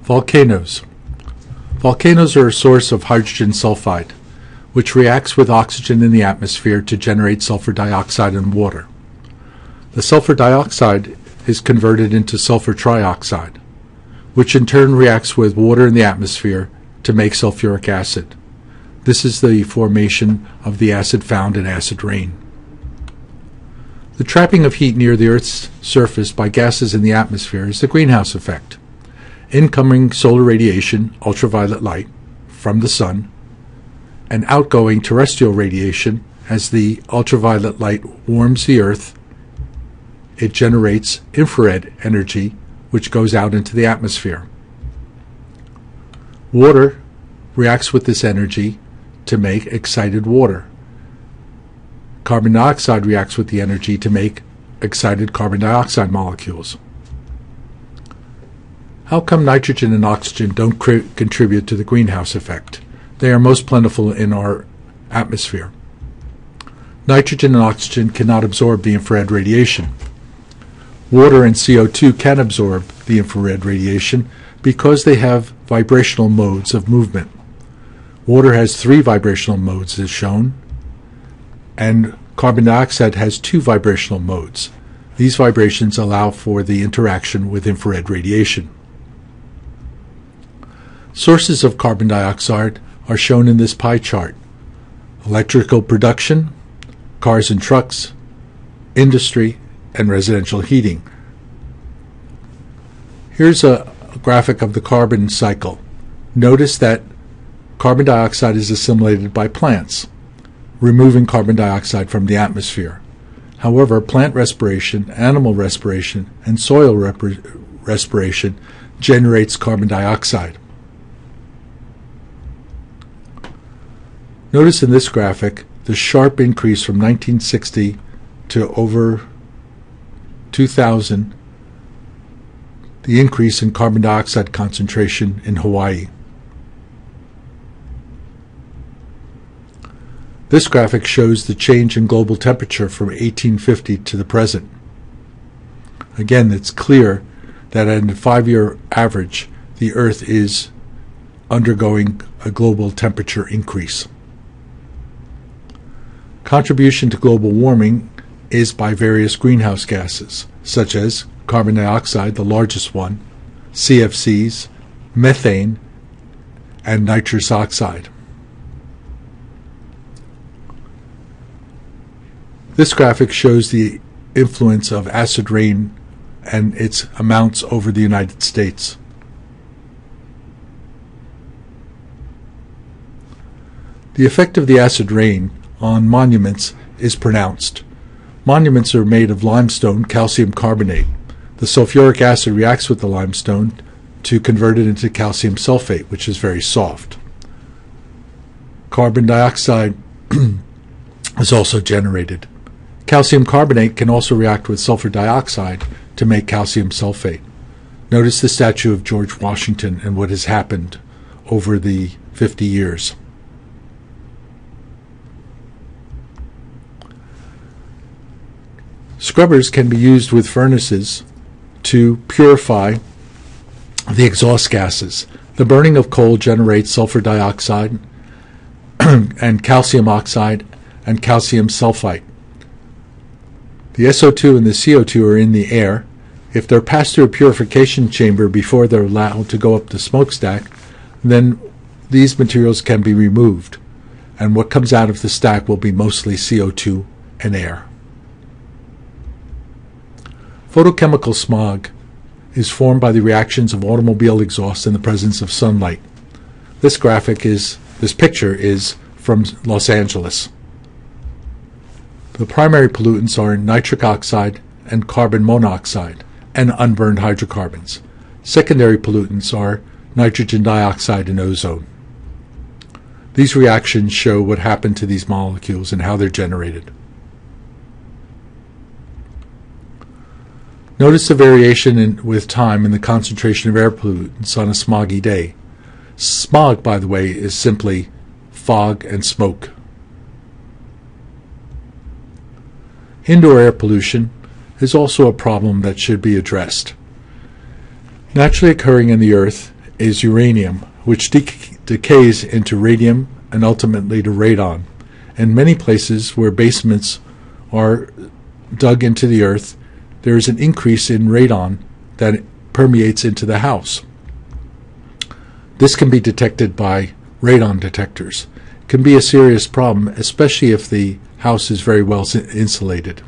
Volcanoes. Volcanoes are a source of hydrogen sulfide, which reacts with oxygen in the atmosphere to generate sulfur dioxide and water. The sulfur dioxide is converted into sulfur trioxide, which in turn reacts with water in the atmosphere to make sulfuric acid. This is the formation of the acid found in acid rain. The trapping of heat near the Earth's surface by gases in the atmosphere is the greenhouse effect. Incoming solar radiation, ultraviolet light, from the sun, and outgoing terrestrial radiation, as the ultraviolet light warms the Earth, it generates infrared energy, which goes out into the atmosphere. Water reacts with this energy to make excited water. Carbon dioxide reacts with the energy to make excited carbon dioxide molecules. How come nitrogen and oxygen don't contribute to the greenhouse effect? They are most plentiful in our atmosphere. Nitrogen and oxygen cannot absorb the infrared radiation. Water and CO2 can absorb the infrared radiation because they have vibrational modes of movement. Water has 3 vibrational modes as shown, and carbon dioxide has 2 vibrational modes. These vibrations allow for the interaction with infrared radiation. Sources of carbon dioxide are shown in this pie chart: electrical production, cars and trucks, industry, and residential heating. Here's a graphic of the carbon cycle. Notice that carbon dioxide is assimilated by plants, removing carbon dioxide from the atmosphere. However, plant respiration, animal respiration, and soil respiration generates carbon dioxide. Notice in this graphic the sharp increase from 1960 to over 2000, the increase in carbon dioxide concentration in Hawaii. This graphic shows the change in global temperature from 1850 to the present. Again, it's clear that at a 5-year average, the Earth is undergoing a global temperature increase. Contribution to global warming is by various greenhouse gases, such as carbon dioxide, the largest one, CFCs, methane, and nitrous oxide. This graphic shows the influence of acid rain and its amounts over the United States. The effect of the acid rain on monuments is pronounced. Monuments are made of limestone, calcium carbonate. The sulfuric acid reacts with the limestone to convert it into calcium sulfate, which is very soft. Carbon dioxide is also generated. Calcium carbonate can also react with sulfur dioxide to make calcium sulfate. Notice the statue of George Washington and what has happened over the 50 years. Scrubbers can be used with furnaces to purify the exhaust gases. The burning of coal generates sulfur dioxide and calcium oxide and calcium sulfite. The SO2 and the CO2 are in the air. If they're passed through a purification chamber before they're allowed to go up the smokestack, then these materials can be removed, and what comes out of the stack will be mostly CO2 and air. Photochemical smog is formed by the reactions of automobile exhaust in the presence of sunlight. This picture is from Los Angeles. The primary pollutants are nitric oxide and carbon monoxide and unburned hydrocarbons. Secondary pollutants are nitrogen dioxide and ozone. These reactions show what happened to these molecules and how they're generated. Notice the variation with time in the concentration of air pollutants on a smoggy day. Smog, by the way, is simply fog and smoke. Indoor air pollution is also a problem that should be addressed. Naturally occurring in the Earth is uranium, which decays into radium and ultimately to radon. In many places where basements are dug into the earth, there is an increase in radon that permeates into the house. This can be detected by radon detectors. It can be a serious problem, especially if the house is very well insulated.